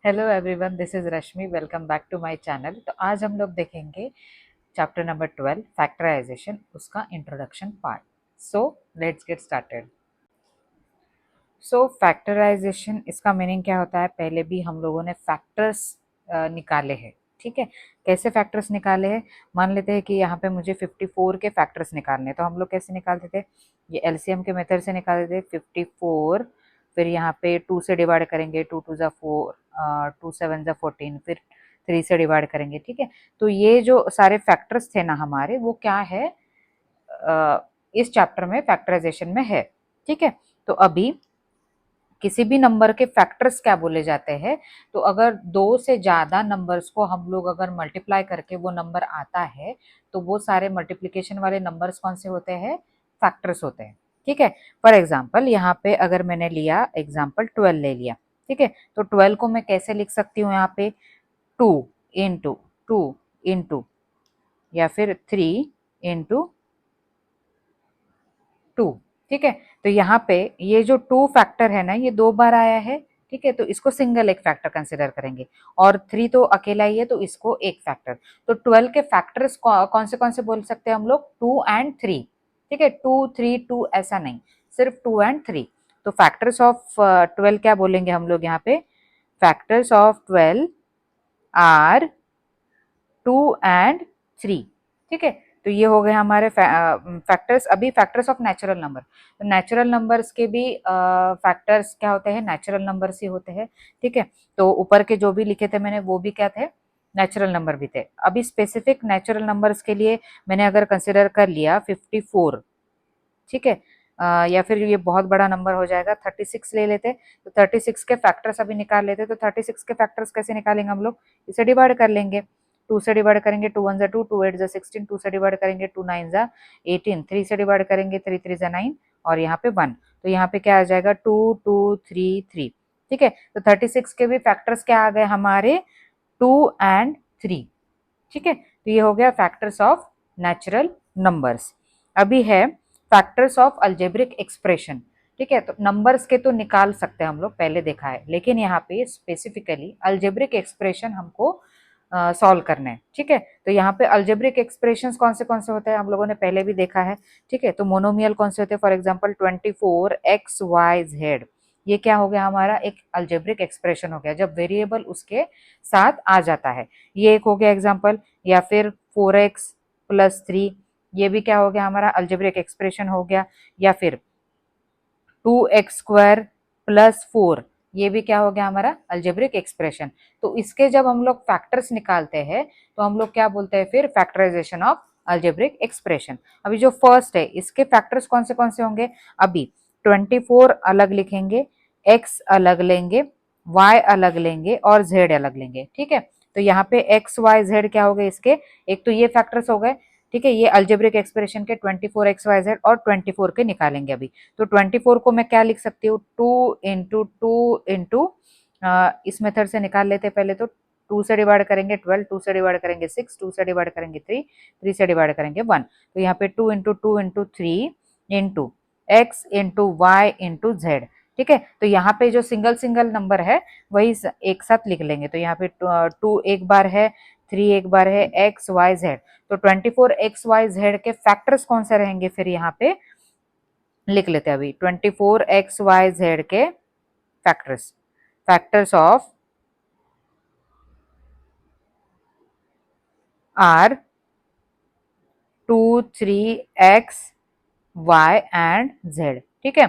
Hello everyone, this is Rashmi. Welcome back to my channel. तो आज हम लोग देखेंगे चैप्टर नंबर 12 फैक्टराइजेशन, उसका introduction part. So let's get started. So factorisation, इसका मीनिंग क्या होता है? पहले भी हम लोगों ने फैक्टर्स निकाले हैं, ठीक है। कैसे फैक्टर्स निकाले हैं? मान लेते हैं कि यहाँ पे मुझे 54 के फैक्टर्स निकालने हैं, तो हम लोग कैसे निकालते थे? ये एलसीएम के मेथड से निकालते थे। 54, फिर यहाँ पे 2 से डिवाइड करेंगे, 2 टू ज़ा 4, 2 7 ज़ा 14, फिर 3 से डिवाइड करेंगे, ठीक है। तो ये जो सारे फैक्टर्स थे ना हमारे, वो क्या है, इस चैप्टर में फैक्टराइजेशन में है, ठीक है। तो अभी किसी भी नंबर के फैक्टर्स क्या बोले जाते हैं? तो अगर दो से ज्यादा नंबर्स को हम लोग अगर मल्टीप्लाई करके वो नंबर आता है, तो वो सारे मल्टीप्लिकेशन वाले नंबर्स कौन से होते हैं? फैक्टर्स होते हैं, ठीक है। फॉर एग्जाम्पल यहाँ पे अगर मैंने लिया एग्जाम्पल 12 ले लिया, ठीक है। तो 12 को मैं कैसे लिख सकती हूँ? यहाँ पे 2 इंटू 2 इंटू, या फिर 3 इंटू 2, ठीक है। तो यहाँ पे ये जो 2 फैक्टर है ना, ये 2 बार आया है, ठीक है। तो इसको सिंगल एक फैक्टर कंसिडर करेंगे, और 3 तो अकेला ही है, तो इसको एक फैक्टर। तो 12 के फैक्टर्स कौन से बोल सकते हैं हम लोग? 2 और 3, ठीक है। 2 3 2 ऐसा नहीं, सिर्फ 2 और 3। तो फैक्टर्स ऑफ 12 क्या बोलेंगे हम लोग यहाँ पे? फैक्टर्स ऑफ 12 आर 2 और 3, ठीक है। तो ये हो गए हमारे फैक्टर्स। अभी फैक्टर्स ऑफ नेचुरल नंबर। तो नेचुरल नंबर्स के भी फैक्टर्स क्या होते हैं? नेचुरल नंबर्स ही होते हैं, ठीक है। तो ऊपर के जो भी लिखे थे मैंने, वो भी क्या थे? नेचुरल नंबर भी थे। अभी स्पेसिफिक नेचुरल नंबर्स के लिए मैंने अगर कंसिडर कर लिया 54, ठीक है, या फिर ये बहुत बड़ा नंबर हो जाएगा, 36 ले लेते। तो 36 के फैक्टर्स अभी निकाल लेते। तो 36 के फैक्टर्स कैसे निकालेंगे हम लोग? इसे डिवाइड कर लेंगे। 2 से डिवाइड करेंगे, 2 1 जा 2, 2 8 जा 16, 2 से डिवाइड करेंगे, 2 9 जा 18, 3 से डिवाइड करेंगे, 3 3 जा 9, और यहाँ पे 1। तो यहाँ पे क्या आ जाएगा? 2 2 3 3, ठीक है। तो 36 के भी फैक्टर्स क्या आ गए हमारे? 2 और 3, ठीक है। तो ये हो गया फैक्टर्स ऑफ नेचुरल नंबर्स। अभी है फैक्टर्स ऑफ अलजेब्रिक एक्सप्रेशन, ठीक है। तो नंबर्स के तो निकाल सकते हैं हम लोग, पहले देखा है, लेकिन यहाँ पे स्पेसिफिकली अलजेब्रिक एक्सप्रेशन हमको सॉल्व करना है, ठीक है। तो यहाँ पे अलजेब्रिक एक्सप्रेशंस कौन से होते हैं हम लोगों ने पहले भी देखा है, ठीक है। तो मोनोमियल कौन से होते हैं? फॉर एग्जांपल 24 XY Z, ये क्या हो गया हमारा? एक अलजेब्रिक एक्सप्रेशन हो गया, जब वेरिएबल उसके साथ आ जाता है। ये एक हो गया एग्जाम्पल। या फिर 4x + 3, ये भी क्या हो गया हमारा? अलजेब्रिक एक्सप्रेशन हो गया। या फिर 2x² + 4, ये भी क्या हो गया हमारा? Algebraic expression. तो इसके जब हम लोग फैक्टर्स निकालते हैं, तो हम लोग क्या बोलते हैं फिर? Factorisation of algebraic expression. अभी जो फर्स्ट है, इसके फैक्टर्स कौन से होंगे? अभी 24 अलग लिखेंगे, x अलग लेंगे, y अलग लेंगे, और z अलग लेंगे, ठीक है। तो यहाँ पे x y z क्या हो गए इसके? एक तो ये फैक्टर्स हो गए, ठीक है। ये अलजेब्रिक एक्सप्रेशन के 24 XY Z और 24 के निकालेंगे अभी। तो 24 को मैं क्या लिख सकती हूँ? 2 × 2 × इस मेथड से निकाल लेते पहले। तो 2 से डिवाइड करेंगे 12, 2 से डिवाइड करेंगे 6, 2 से डिवाइड करेंगे 3, 3 से डिवाइड करेंगे 1। तो यहाँ पे 2 × 2 × 3 × x × y × z, ठीक है। तो यहाँ पे जो सिंगल सिंगल नंबर है, वही एक साथ लिख लेंगे। तो यहाँ पे 2 एक बार है, 3 एक बार है, XYZ। तो 24 XYZ के फैक्टर्स कौन से रहेंगे फिर? यहाँ पे लिख लेते हैं अभी। 24 XYZ के factors, factors of are 2 3 X Y and Z, ठीक है।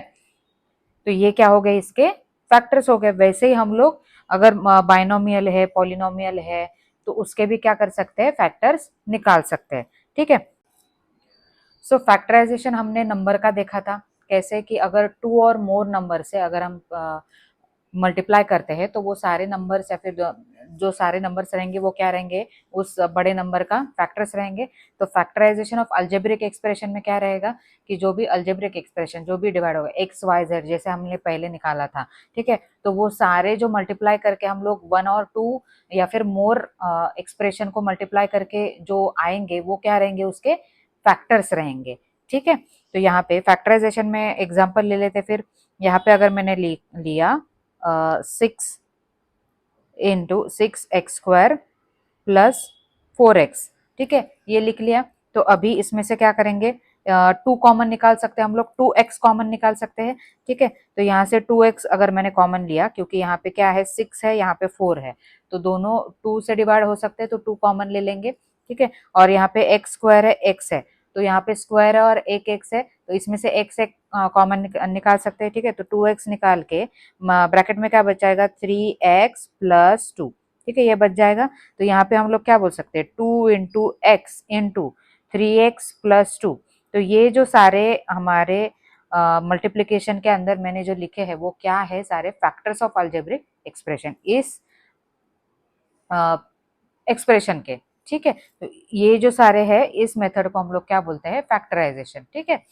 तो ये क्या हो गए? इसके फैक्टर्स हो गए। वैसे ही हम लोग अगर बाइनोमियल है, पॉलिनोमियल है, तो उसके भी क्या कर सकते हैं? फैक्टर्स निकाल सकते हैं, ठीक है। सो फैक्टराइजेशन हमने नंबर का देखा था, कैसे कि अगर 2 और मोर नंबर से अगर हम मल्टीप्लाई करते हैं, तो वो सारे नंबर्स या फिर जो सारे नंबर्स रहेंगे वो क्या रहेंगे? उस बड़े नंबर का फैक्टर्स रहेंगे। तो फैक्टराइजेशन ऑफ अलजेब्रिक एक्सप्रेशन में क्या रहेगा? कि जो भी अलजेब्रिक एक्सप्रेशन जो भी डिवाइड होगा XYZ, जैसे हमने पहले निकाला था, ठीक है। तो वो सारे जो मल्टीप्लाई करके हम लोग 1 और 2 या फिर मोर एक्सप्रेशन को मल्टीप्लाई करके जो आएंगे, वो क्या रहेंगे? उसके फैक्टर्स रहेंगे, ठीक है। तो यहाँ पे फैक्टराइजेशन में एग्जाम्पल ले लेते फिर। यहाँ पे अगर मैंने लिया 6 इंटू 6x² प्लस 4x। ठीक है, ये लिख लिया। तो अभी इसमें से क्या करेंगे, 2 कॉमन निकाल सकते हैं हम लोग, 2x कॉमन निकाल सकते हैं। ठीक है, तो यहाँ से 2x अगर मैंने कॉमन लिया, क्योंकि यहाँ पे क्या है 6 है, यहाँ पे 4 है, तो दोनों 2 से डिवाइड हो सकते हैं, तो 2 कॉमन ले लेंगे। ठीक है, और यहाँ पे x² है, x है, तो यहाँ पे स्क्वायर है और एक x है, तो इसमें से x एक कॉमन निकाल सकते हैं। ठीक है, तो 2x निकाल के ब्रैकेट में क्या बच जाएगा, 3x प्लस 2। ठीक है, ये बच जाएगा। तो यहाँ पे हम लोग क्या बोल सकते हैं, 2 into x into 3x plus 2। तो ये जो सारे हमारे मल्टीप्लीकेशन के अंदर मैंने जो लिखे हैं वो क्या है, सारे फैक्टर्स ऑफ अलजेब्रिक एक्सप्रेशन इस एक्सप्रेशन के। ठीक है, तो ये जो सारे हैं इस मेथड को हम लोग क्या बोलते हैं, फैक्टराइजेशन। ठीक है,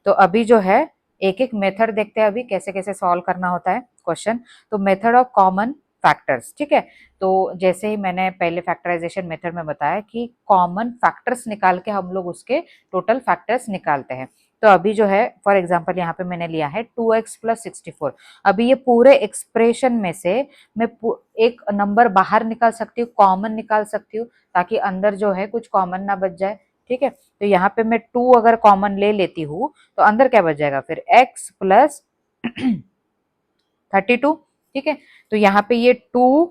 तो अभी जो है एक एक मेथड देखते हैं अभी कैसे कैसे सॉल्व करना होता है क्वेश्चन। तो मेथड ऑफ कॉमन फैक्टर्स। ठीक है, तो जैसे ही मैंने पहले फैक्टराइजेशन मेथड में बताया कि कॉमन फैक्टर्स निकाल के हम लोग उसके टोटल फैक्टर्स निकालते हैं। तो अभी जो है फॉर एग्जांपल यहाँ पे मैंने लिया है 2x प्लस 64। अभी ये पूरे एक्सप्रेशन में से मैं एक नंबर बाहर निकाल सकती हूँ, कॉमन निकाल सकती हूँ, ताकि अंदर जो है कुछ कॉमन ना बच जाए। ठीक है, तो यहाँ पे मैं 2 अगर कॉमन ले लेती हूँ तो अंदर क्या बच जाएगा फिर, x प्लस 32। ठीक है, तो यहाँ पे ये 2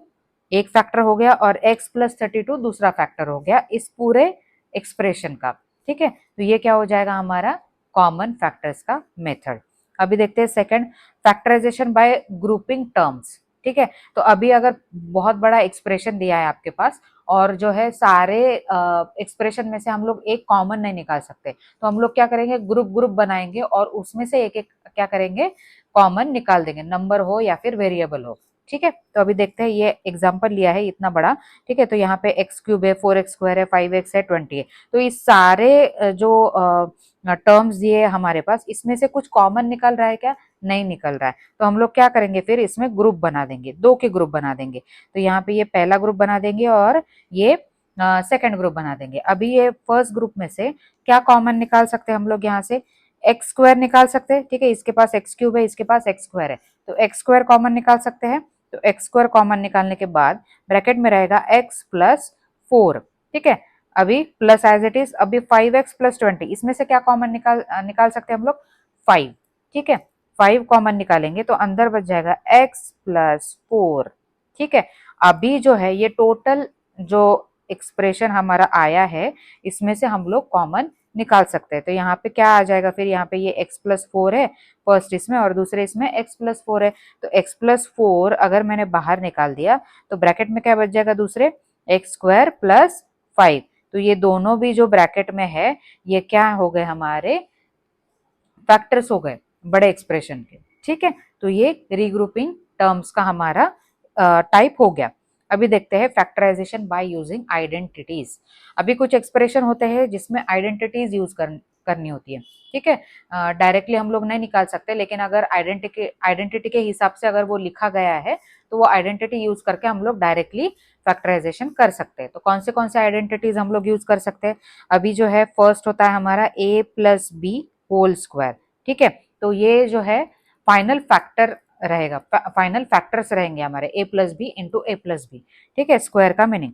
एक फैक्टर हो गया और x प्लस 32 दूसरा फैक्टर हो गया इस पूरे एक्सप्रेशन का। ठीक है, तो ये क्या हो जाएगा हमारा कॉमन फैक्टर्स का मेथड। अभी देखते हैं second, factorisation by grouping terms. ठीक है, तो अभी अगर बहुत बड़ा एक्सप्रेशन दिया है आपके पास और जो है सारे एक्सप्रेशन में से हम लोग एक कॉमन नहीं निकाल सकते, तो हम लोग क्या करेंगे, ग्रुप ग्रुप बनाएंगे और उसमें से एक एक क्या करेंगे, कॉमन निकाल देंगे, नंबर हो या फिर वेरिएबल हो। ठीक है, तो अभी देखते हैं, ये एग्जांपल लिया है इतना बड़ा। ठीक है, तो यहाँ पे x³ है, 4x² है, 5x है, 20 है। तो इस सारे जो टर्म्स दिए हमारे पास, इसमें से कुछ कॉमन निकल रहा है क्या, नहीं निकल रहा है। तो हम लोग क्या करेंगे फिर, इसमें ग्रुप बना देंगे, 2 के ग्रुप बना देंगे। तो यहाँ पे ये पहला ग्रुप बना देंगे और ये सेकंड ग्रुप बना देंगे। अभी ये फर्स्ट ग्रुप में से क्या कॉमन निकाल सकते हैं हम लोग, यहाँ से x² निकाल सकते हैं। ठीक है, इसके पास x³ है, इसके पास x² है, तो x² कॉमन निकाल सकते हैं। तो x² कॉमन निकालने के बाद ब्रैकेट में रहेगा x प्लस 4। ठीक है, अभी प्लस एज इट इज, अभी 5x प्लस 20, इसमें से क्या कॉमन निकाल सकते हैं हम लोग, 5। ठीक है, 5 कॉमन निकालेंगे तो अंदर बच जाएगा x प्लस 4। ठीक है, अभी जो है ये टोटल जो एक्सप्रेशन हमारा आया है इसमें से हम लोग कॉमन निकाल सकते हैं। तो यहाँ पे क्या आ जाएगा फिर, यहाँ पे ये x प्लस 4 है फर्स्ट इसमें और दूसरे इसमें x प्लस 4 है। तो x प्लस 4 अगर मैंने बाहर निकाल दिया तो ब्रैकेट में क्या बच जाएगा, दूसरे x² प्लस 5। तो ये दोनों भी जो ब्रैकेट में है ये क्या हो गए, हमारे फैक्टर्स हो गए बड़े एक्सप्रेशन के। ठीक है, तो ये रीग्रुपिंग टर्म्स का हमारा टाइप हो गया। अभी देखते हैं फैक्टराइजेशन बाय यूजिंग आइडेंटिटीज। अभी कुछ एक्सप्रेशन होते हैं जिसमें आइडेंटिटीज यूज करनी होती है। ठीक है, डायरेक्टली हम लोग नहीं निकाल सकते, लेकिन अगर आइडेंटिटी के हिसाब से अगर वो लिखा गया है तो वो आइडेंटिटी यूज करके हम लोग डायरेक्टली फैक्टराइजेशन कर सकते हैं। तो कौन से आइडेंटिटीज हम लोग यूज कर सकते हैं, अभी जो है फर्स्ट होता है हमारा a plus B whole square. ठीक है, तो ये जो है फाइनल फैक्टर रहेगा, फाइनल फैक्टर्स रहेंगे हमारे a plus B into A plus B. ठीक है, स्क्वायर का मीनिंग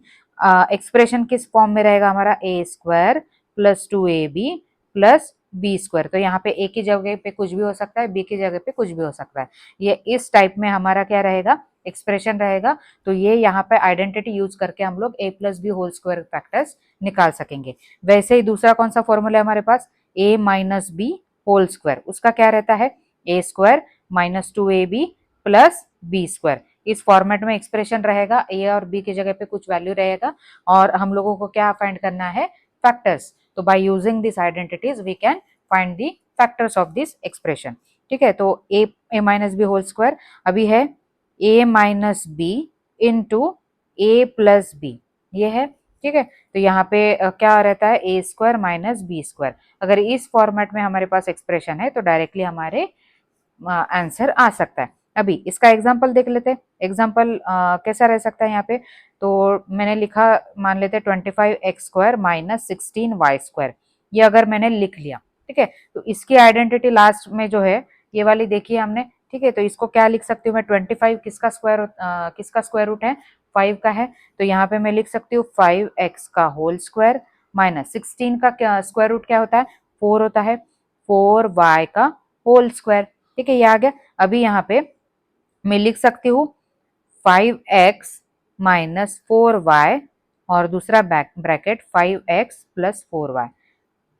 एक्सप्रेशन किस फॉर्म में रहेगा हमारा, a² plus 2ab plus b²। तो यहाँ पे a की जगह पे कुछ भी हो सकता है, b की जगह पे कुछ भी हो सकता है, ये इस टाइप में हमारा क्या रहेगा, एक्सप्रेशन रहेगा। तो ये यहाँ पे आइडेंटिटी यूज करके हम लोग a plus B whole square factors निकाल सकेंगे। वैसे ही दूसरा कौन सा फॉर्मूला है हमारे पास, a minus B whole square, उसका क्या रहता है, a² minus 2ab plus b²। इस फॉर्मेट में एक्सप्रेशन रहेगा, a और b की जगह पे कुछ वैल्यू रहेगा और हम लोगों को क्या फाइंड करना है, फैक्टर्स। तो by using this identities we can find the factors of this expression. ठीक है, तो a minus B whole square अभी है a minus B into A plus B, ये है। ठीक है, तो यहाँ पे क्या रहता है, a² माइनस b²। अगर इस फॉर्मेट में हमारे पास एक्सप्रेशन है तो डायरेक्टली हमारे आंसर आ सकता है। अभी इसका एग्जाम्पल देख लेते हैं, एग्जाम्पल कैसा रह सकता है यहाँ पे। तो मैंने लिखा, मान लेते 25x² माइनस 16y², ये अगर मैंने लिख लिया। ठीक है, तो इसकी आइडेंटिटी लास्ट में जो है ये वाली देखी है हमने। ठीक है, तो इसको क्या लिख सकती हूँ मैं, 25 किसका स्क्वायर रूट है, 5 का है, तो यहाँ पे मैं लिख सकती हूँ 5x का होल स्क्वायर माइनस 16 का क्या स्क्वायर रूट क्या होता है, 4 होता है, 4y का होल स्क्वायर। ठीक है, ये आ गया। अभी यहाँ पे मैं लिख सकती हूँ 5x माइनस 4y और दूसरा ब्रैकेट 5x प्लस 4y।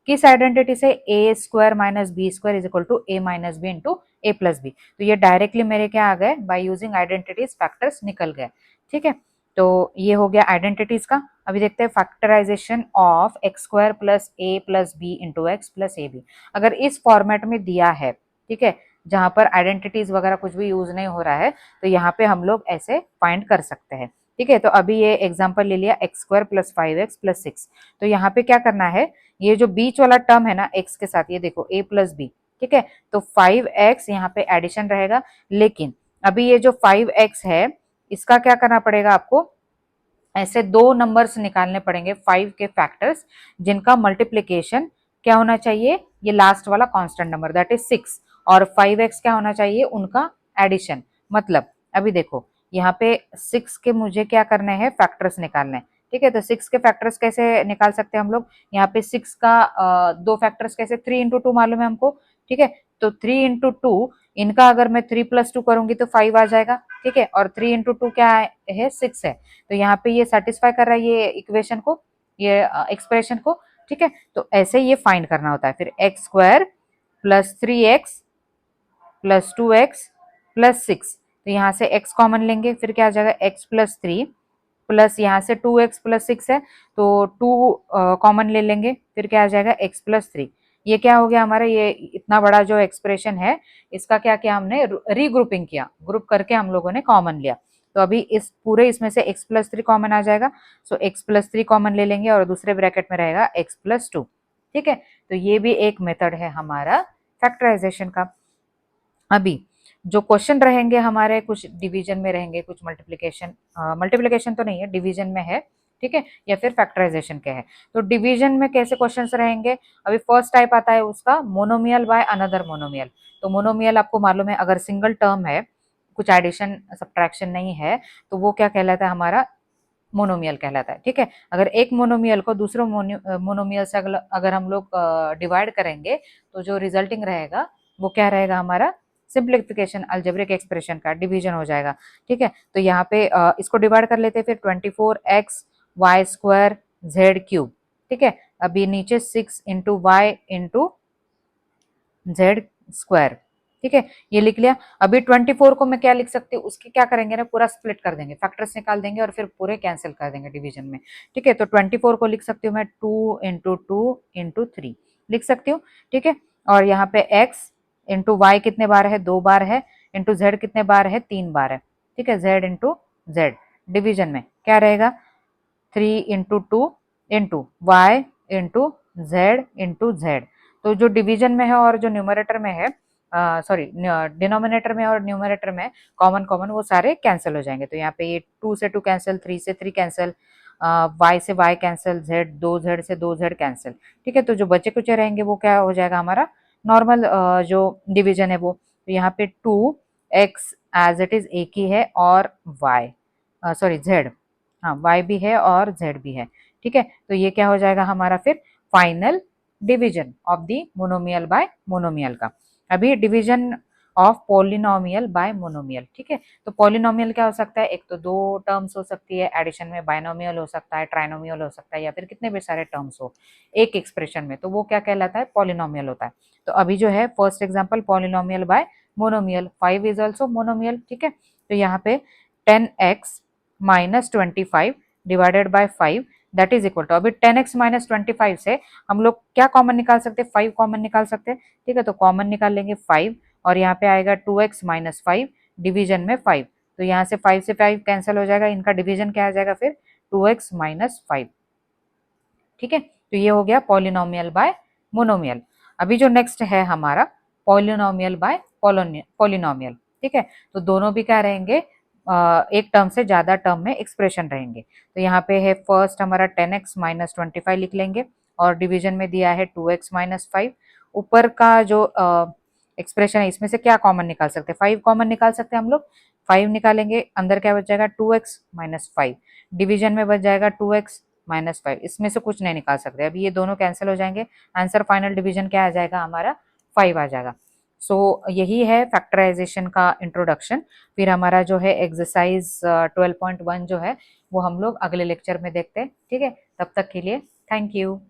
किस आइडेंटिटी से, a square minus b square is equal to a minus B into A plus b. तो ये डायरेक्टली मेरे क्या आ गए, बाय यूजिंग आइडेंटिटीज फैक्टर्स निकल गए। ठीक है, तो ये हो गया आइडेंटिटीज का। अभी देखते हैं factorisation of X square plus A plus B into X plus A B. अगर इस फॉर्मेट में दिया है, ठीक है, जहां पर आइडेंटिटीज वगैरह कुछ भी यूज नहीं हो रहा है, तो यहाँ पे हम लोग ऐसे फाइंड कर सकते हैं। ठीक है, तो अभी ये एग्जांपल ले लिया x square plus 5x plus 6। तो यहाँ पे क्या करना है, ये जो बीच वाला टर्म है ना x के साथ, ये देखो a प्लस बी, ठीक है, तो 5x यहाँ पे एडिशन रहेगा। लेकिन अभी ये जो 5x है, इसका क्या करना पड़ेगा आपको, ऐसे दो नंबर्स निकालने पड़ेंगे 5 के फैक्टर्स, जिनका मल्टीप्लीकेशन क्या होना चाहिए, ये लास्ट वाला कांस्टेंट नंबर दैट इज 6, और 5x क्या होना चाहिए, उनका एडिशन। मतलब अभी देखो यहाँ पे 6 के मुझे क्या करने हैं, फैक्टर्स निकालने हैं। ठीक है, तो 6 के फैक्टर्स कैसे निकाल सकते हैं हम लोग, यहाँ पे 6 का दो फैक्टर्स कैसे, 3 इंटू टू मालूम है हमको। ठीक है, तो 3 इंटू टू, इनका अगर मैं 3 प्लस 2 करूंगी तो 5 आ जाएगा। ठीक है, और 3 इंटू टू क्या है, 6 है। तो यहाँ पे ये सेटिस्फाई कर रहा है ये इक्वेशन को, ये एक्सप्रेशन को। ठीक है, तो ऐसे ये फाइंड करना होता है। फिर x square plus 3x plus 2x plus 6, तो यहाँ से x कॉमन लेंगे, फिर क्या आ जाएगा x प्लस 3 प्लस यहाँ से 2x प्लस 6 है, तो 2 कॉमन ले लेंगे, फिर क्या आ जाएगा x प्लस 3। ये क्या हो गया हमारा, ये इतना बड़ा जो एक्सप्रेशन है, इसका क्या किया हमने, रीग्रुपिंग किया, ग्रुप करके हम लोगों ने कॉमन लिया। तो अभी इस पूरे इसमें से x प्लस 3 कॉमन आ जाएगा, सो x प्लस 3 कॉमन ले लेंगे और दूसरे ब्रैकेट में रहेगा x प्लस 2। ठीक है, तो ये भी एक मेथड है हमारा फैक्टराइजेशन का। अभी जो क्वेश्चन रहेंगे हमारे, कुछ डिवीजन में रहेंगे, कुछ मल्टीप्लिकेशन, मल्टीप्लिकेशन तो नहीं है, डिवीजन में है। ठीक है, या फिर फैक्टराइजेशन के है। तो डिवीजन में कैसे क्वेश्चंस रहेंगे, अभी फर्स्ट टाइप आता है उसका मोनोमियल बाय अनदर मोनोमियल। तो मोनोमियल आपको मालूम है, अगर सिंगल टर्म है, कुछ एडिशन सब्ट्रैक्शन नहीं है, तो वो क्या कहलाता है, हमारा मोनोमियल कहलाता है। ठीक है, अगर एक मोनोमियल को दूसरे मोनोमियल से अगर हम लोग डिवाइड करेंगे, तो जो रिजल्टिंग रहेगा वो क्या रहेगा, हमारा सिंप्लीफिकेशन अलजेब्रिक एक्सप्रेशन का डिवीजन हो जाएगा। ठीक है, तो यहाँ पे इसको डिवाइड कर लेते हैं, फिर 24x Y square Z cube. ठीक है, अभी नीचे 6 into Y into Z square. ठीक है, ये लिख लिया। अभी 24 को मैं क्या लिख सकती हूँ, उसकी क्या करेंगे ना, पूरा स्प्लिट कर देंगे, फैक्टर्स निकाल देंगे और फिर पूरे कैंसिल कर देंगे डिवीजन में। ठीक है, तो 24 को लिख सकती हूँ मैं 2 इंटू टू इंटू 3 लिख सकती हूँ। ठीक है, और यहाँ पे x इंटू वाई कितने बार है, 2 बार है, इंटू जेड कितने बार है, 3 बार है। ठीक है, z इंटू जेड, डिवीजन में क्या रहेगा, 3 into two into Y into Z into Z. तो जो डिवीजन में है और जो न्यूमरेटर में है, सॉरी डिनोमिनेटर में और न्यूमरेटर में कॉमन कॉमन वो सारे कैंसिल हो जाएंगे। तो यहाँ पे ये 2 से 2 कैंसिल, 3 से 3 कैंसिल, y से y कैंसिल, z से 2z कैंसिल। ठीक है, तो जो बचे कुचे रहेंगे वो क्या हो जाएगा, हमारा नॉर्मल जो डिवीजन है वो। तो यहाँ पे 2x एज इट इज एक ही है, और y सॉरी z, हाँ y भी है और z भी है। ठीक है, तो ये क्या हो जाएगा हमारा फिर final division of the monomial bye monomial का। अभी division of polynomial by monomial. ठीक है, तो पॉलिनोमियल क्या हो सकता है, एक तो दो टर्म्स हो सकती है, एडिशन में बायनोमियल हो सकता है, ट्राइनोमियल हो सकता है, या फिर कितने भी सारे टर्म्स हो एक एक्सप्रेशन में, तो वो क्या कहलाता है, पॉलिनोमियल होता है। तो अभी जो है first example polynomial by monomial, 5 is also monomial. ठीक है, तो यहाँ पे 10x minus 25 divided by 5 that is equal to, अभी 10x माइनस 25 से हम लोग क्या कॉमन निकाल सकते हैं, 5 कॉमन निकाल सकते हैं। ठीक है, तो कॉमन निकाल लेंगे 5, और यहाँ पे आएगा 2x माइनस 5 डिवीजन में 5, तो यहाँ से 5 से 5 कैंसिल हो जाएगा, इनका डिवीजन क्या आ जाएगा फिर 2x माइनस 5। ठीक है, तो ये हो गया पॉलिनोमियल बाय मोनोमियल। अभी जो नेक्स्ट है हमारा पॉलिनोमियल बाय पॉलिनोमियल। ठीक है, तो दोनों भी क्या रहेंगे, एक टर्म से ज्यादा टर्म में एक्सप्रेशन रहेंगे। तो यहाँ पे है फर्स्ट हमारा 10x माइनस 25 लिख लेंगे, और डिवीजन में दिया है 2x माइनस 5। ऊपर का जो एक्सप्रेशन है इसमें से क्या कॉमन निकाल सकते हैं, 5 कॉमन निकाल सकते हैं हम लोग, 5 निकालेंगे, अंदर क्या बच जाएगा 2x माइनस 5, डिवीजन में बच जाएगा 2x माइनस 5, इसमें से कुछ नहीं निकाल सकते, अभी ये दोनों कैंसिल हो जाएंगे, आंसर फाइनल डिवीजन क्या आ जाएगा हमारा 5 आ जाएगा। सो यही है फैक्टराइजेशन का इंट्रोडक्शन। फिर हमारा जो है एक्सरसाइज 12.1 जो है वो हम लोग अगले लेक्चर में देखते हैं, ठीक है। तब तक के लिए थैंक यू।